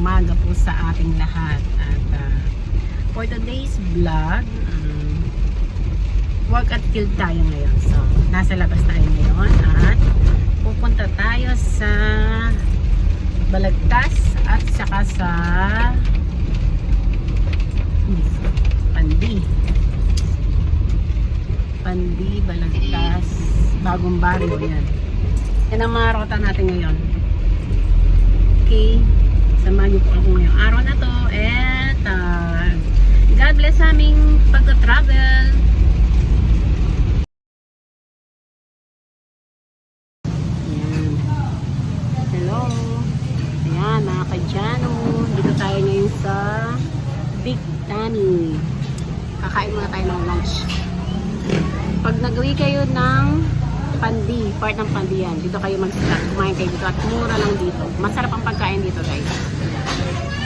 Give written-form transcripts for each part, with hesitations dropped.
umaga po sa ating lahat. At for today's vlog, work at field tayo ngayon. So, nasa labas tayo ngayon at pupunta tayo sa Balagtas at saka sa Pandi, Balagtas, Bagong Barrio, yan. Yan ang mga rota natin ngayon. Okay, samahan niyo po ako ngayong araw na to. And God bless sa aming pagka-travel. Ayan. Hello. Ayan, mga kadyano. Dito tayo ngayon sa Big Tani. Kakain muna tayo ng lunch. Pag nagawi kayo ng Pandi, part ng Pandi yan, dito kayo mag-start, kumain kayo dito at mura lang dito. Masarap ang pagkain dito, guys.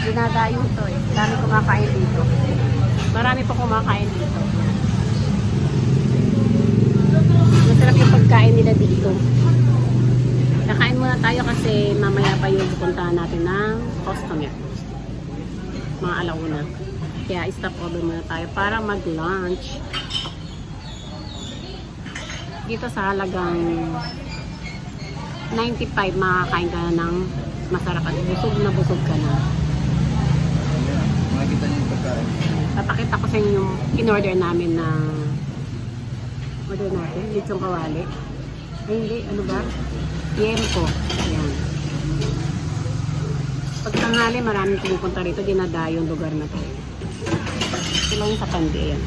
Dinadayo to eh. Dami kumakain dito. Marami pa kumakain dito. Masarap yung pagkain nila dito. Kakain muna tayo kasi mamaya pa yung pupuntahan natin ng customer. Mga alauna. Kaya stop over muna tayo para mag-lunch. Dito sa halagang 95 makakain ka na ng masarap at busog na busog ka na. Makikita niyo yung pagkain. Papakita ko sa inyo yung in-order namin na order natin, litsong kawali. Ay hindi, ano ba? Tiempo. Ayan. Pag tanghali, maraming pumupunta rito, dinadayo yung lugar na to. Ito lang yung sa Pandi. Ayan.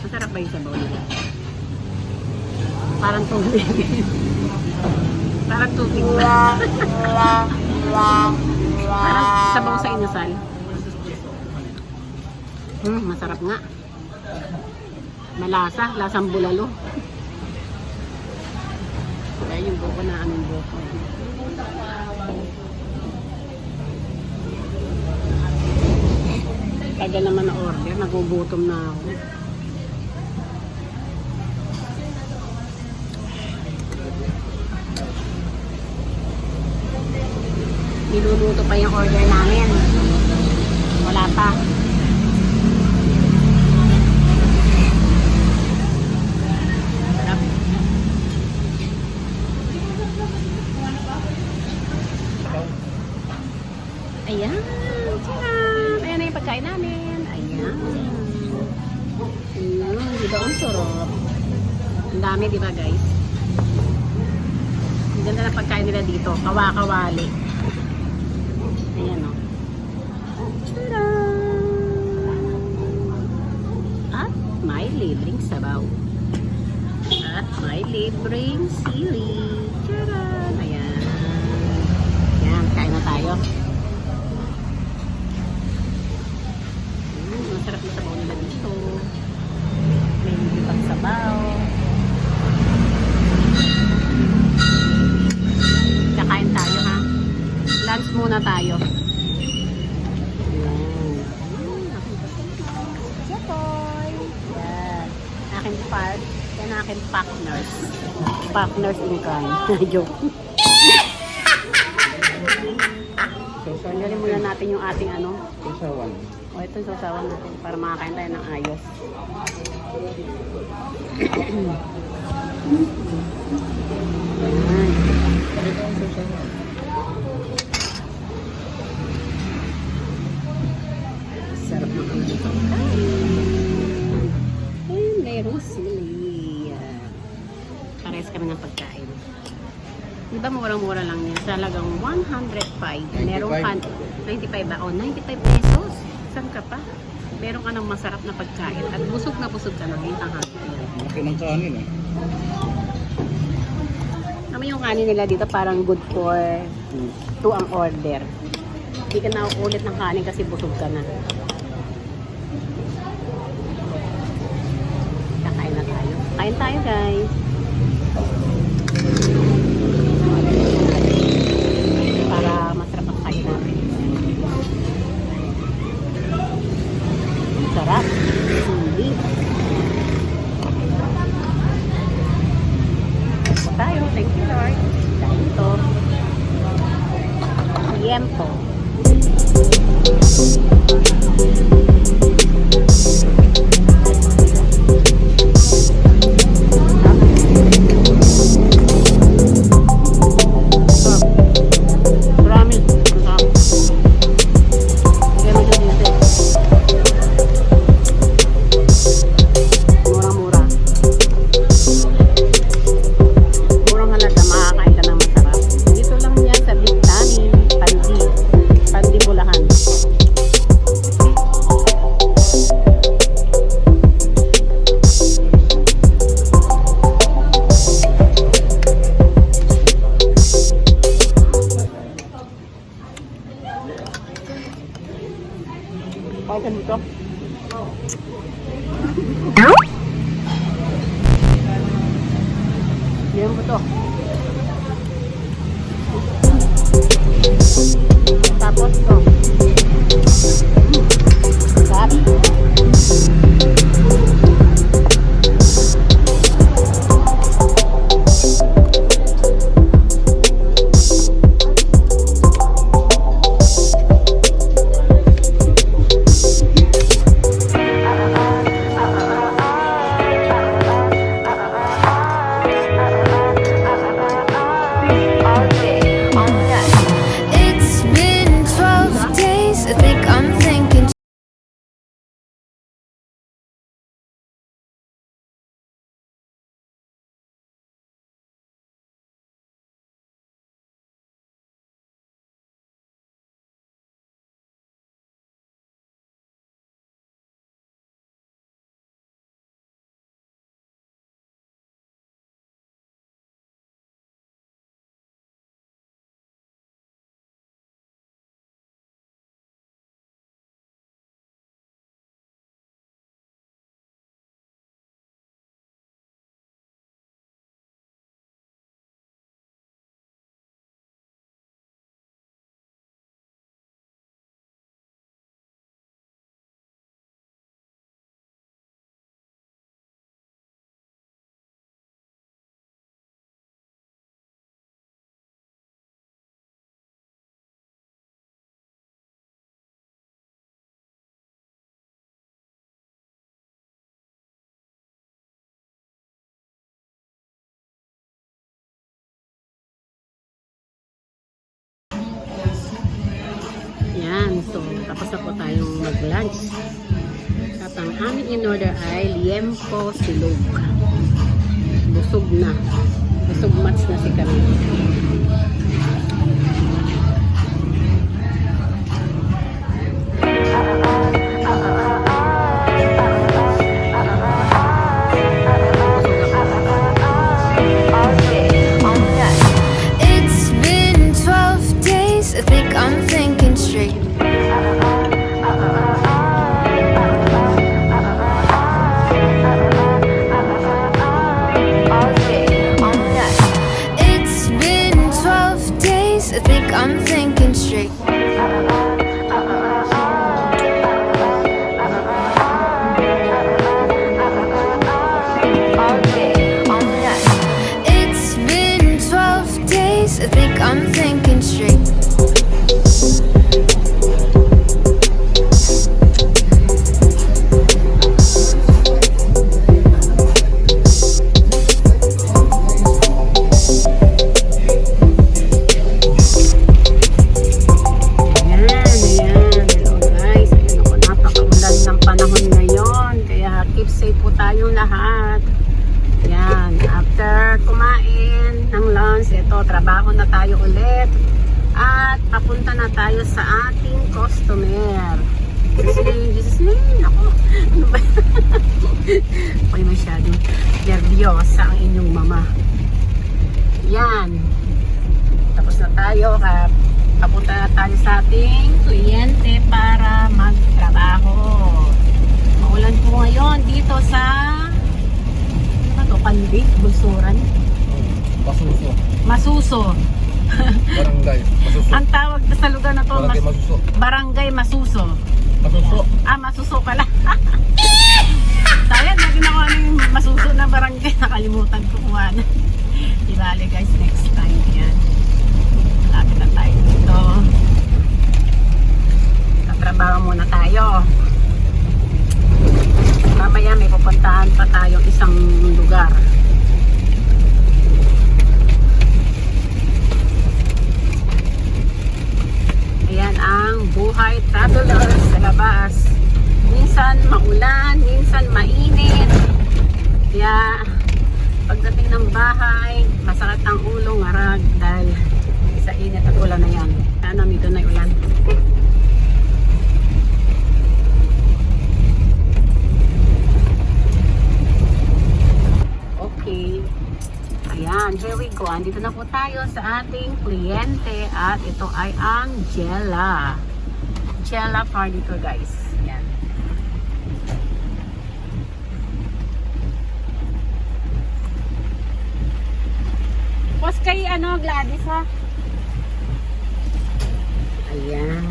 Masarap ba yung sabaw nila? Parang tubig. Parang tubig ba? Parang sabaw sa inasal. Masarap nga. Malasa, lasang bulalo. Kaya yung buko na aming buko. Tagal naman na order, nagugutom na ako. Niluluto pa yung order namin. Wala pa. Sarap. Ayan. Sarap. Ayan na yung pagkain namin. Ayan. Ayan. Diba ang sarap? Ang dami, diba guys? Ang ganda na pagkain nila dito. Kawakawali. Ayan o. Tada! At may libreng sabaw. At may libreng sili. Tada! Ayan. Ayan, kain na tayo. Masarap yung sabaw nila dito. May ibang sabaw. Kakain tayo ha. Lunch muna tayo. Aking part, yan aking partners. Partners in crime. Joke. Okay, so nilin muna natin yung ating ano. Sasawan. O ito yung sasawan natin para makakain tayo ng ayos. Sarap ng dito. Merong sili. Pares kami ng pagkain. Diba murang-mura lang yan? Talagang 105. Merong 95 ba? O, 95 pesos. Saan ka pa? Meron ka ng masarap na pagkain at busog na busog ka na yung tanghali. Laki ng kanin eh. Naman yung kanin nila dito parang good for 2 ang order. Hindi ka na ulit ng kanin kasi busog ka na. Kain tayo, guys. Para masarap ang kain natin. Sarap. Sili. Tayo. Thank you, Lord. Dahil ito. Liempo. Pagkan dito. Yan po to. Tapos to. Sarap. It's been 12 days. I think I'm thinking. Yan. So, tapos na po tayong mag-lunch. At ang aming in-order ay liempo silog. Busog na. Busog mats na si kami. It's been 12 days. I think I'm thinking straight. It's been 12 days. I think I'm thinking straight. It's been 12 days. I think I'm thinking straight. Keep safe po tayong lahat. Yan. After kumain ng lunch, ito, trabaho na tayo ulit. At papunta na tayo sa ating customer. Jesus name. Ako. Ano ba? Ako'y masyadong nervyosa ang inyong mama. Yan. Tapos na tayo. Papunta na tayo sa ating kliyente para magtrabaho. Maulan po ngayon dito sa ano ba to? Bukandi, Bulsuran. Masuso. Masuso. Barangay. Masuso. Ang tawag sa lugar na to, Barangay Masuso. Barangay Masuso. Masuso. Ah, Masuso pala. Sayang, lagi na ko ano yung Masuso na barangay. Nakalimutan ko kung ano. Di bale guys, next time yan. Lapit na tayo dito. Tatrabaho muna tayo. Mamaya may pupuntahan pa tayong isang lugar. Ayan ang buhay travelers sa labas. Minsan maulan, minsan mainit. Kaya pagdating ng bahay, masakit ang ulo, ngarag dahil sa init at ulan na yan. Sana dito na yung ulan. Okay. Ayan, here we go. Andito na po tayo sa ating kliyente at ito ay ang Jella. Jella party tour guys. Ayan. Pos kay ano, Gladys ha? Ayan.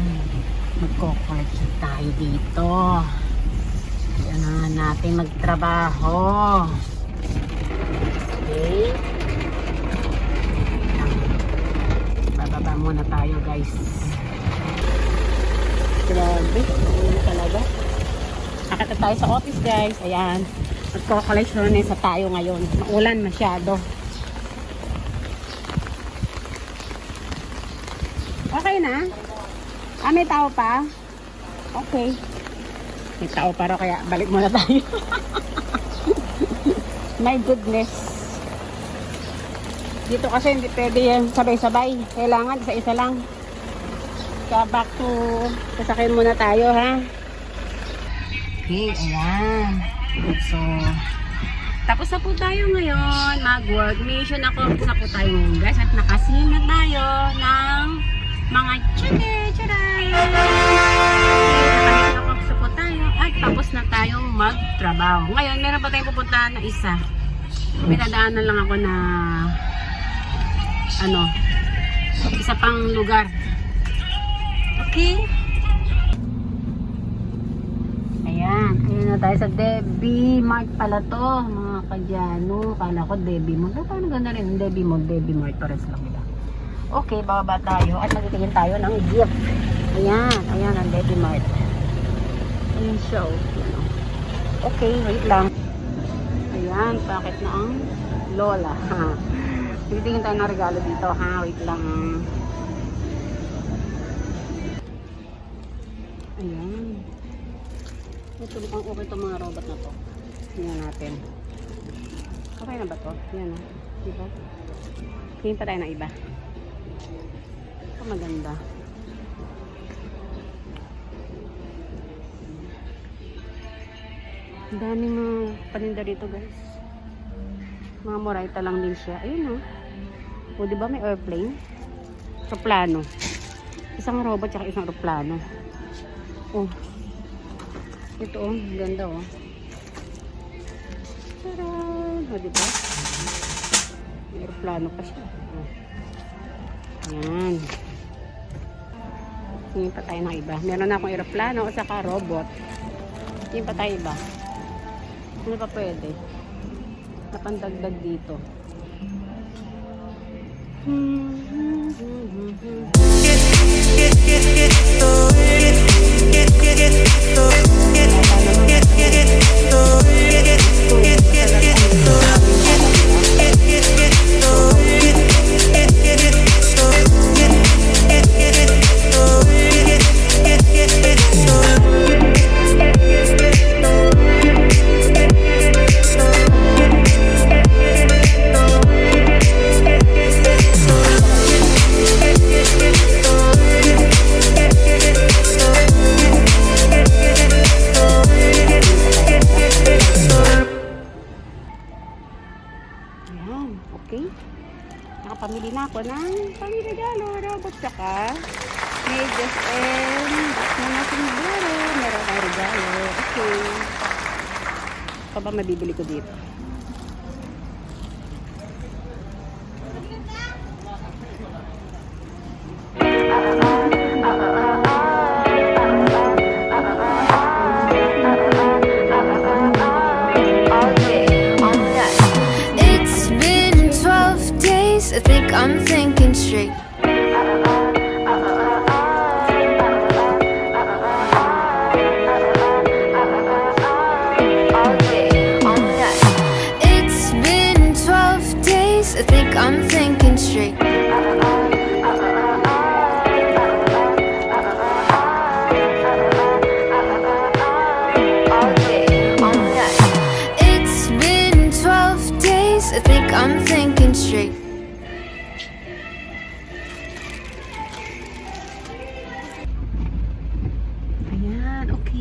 Magko-party tayo dito. Ayan na natin magtrabaho. Okay. Bababa muna tayo guys. Grabe, ano talaga. Nakita tayo sa office guys. Ayan. Magko-collection sa tayo ngayon. Maulan masyado. Okay na? Ah, may tao pa? Okay. May tao pa raw kaya balik muna tayo. My goodness. Dito kasi hindi pwede yan sabay-sabay. Kailangan isa-isa lang. Kaya back to sasakyan muna tayo ha. Okay, ayan. So, tapos na po tayo ngayon. Mag-work mission ako. Tapos na po tayo ngayon guys. At nakasin na tayo ng mga charay. Nakasin ako sa po tayo. At tapos na tayong magtrabaho. Ngayon, meron pa tayong pupuntahan na isa. May nadaanan lang ako na ano, isa pang lugar. Okay? Ayan, ayun na tayo sa Debbie Mart pala to, mga kadyano. Kala ko Debbie Mart. Paano ganda rin? Debbie Mart, pares lang nila. Okay, bababa tayo at magtitingin tayo ng gift. Ayan ang Debbie Mart. Ayan siya, okay, wait lang. Ayan, packet na ang Lola. Titingin tayo ng regalo dito ha. Wait lang. Ayan. Ito mukhang okay itong mga robot na to. Tingnan natin. Okay na ba to? Yan ha. Diba? Tingin pa tayo ng iba. Ito maganda. Ang daming mga paninda dito guys. Mga Moraita lang din siya. Ayun o. O diba may airplane? Aeroplano. Isang robot tsaka isang aeroplano. Oh. Ito oh. Ganda oh. Tadaan! O diba? May aeroplano pa siya. Oh. Ayan. Tingin pa tayo ng iba. Meron na akong aeroplano o saka robot. Tingin pa tayo iba. Ano pa pwede? Napandagdag dito. Okay. Nakapamili na ako ng pangregalo, robot, saka medyas and box na natin siguro. Meron akong regalo. Okay. Pa ba mabibili ko dito?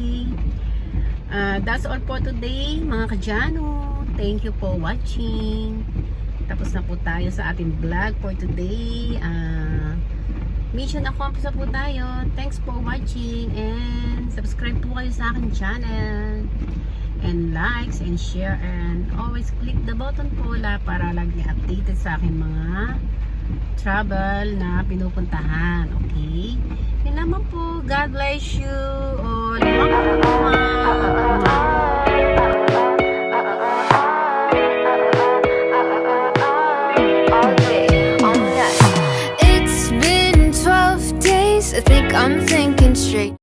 Okay. That's all for today, mga kadyano. Thank you for watching. Tapos na po tayo sa ating vlog for today. Mission accomplished na po tayo. Thanks for watching. And subscribe po kayo sa aking channel. And likes and share. And always click the button po para lagi updated sa aking mga travel na pinupuntahan. Okay? Yun lamang po. God bless you all. all day, all night. It's been 12 days, I think I'm thinking straight.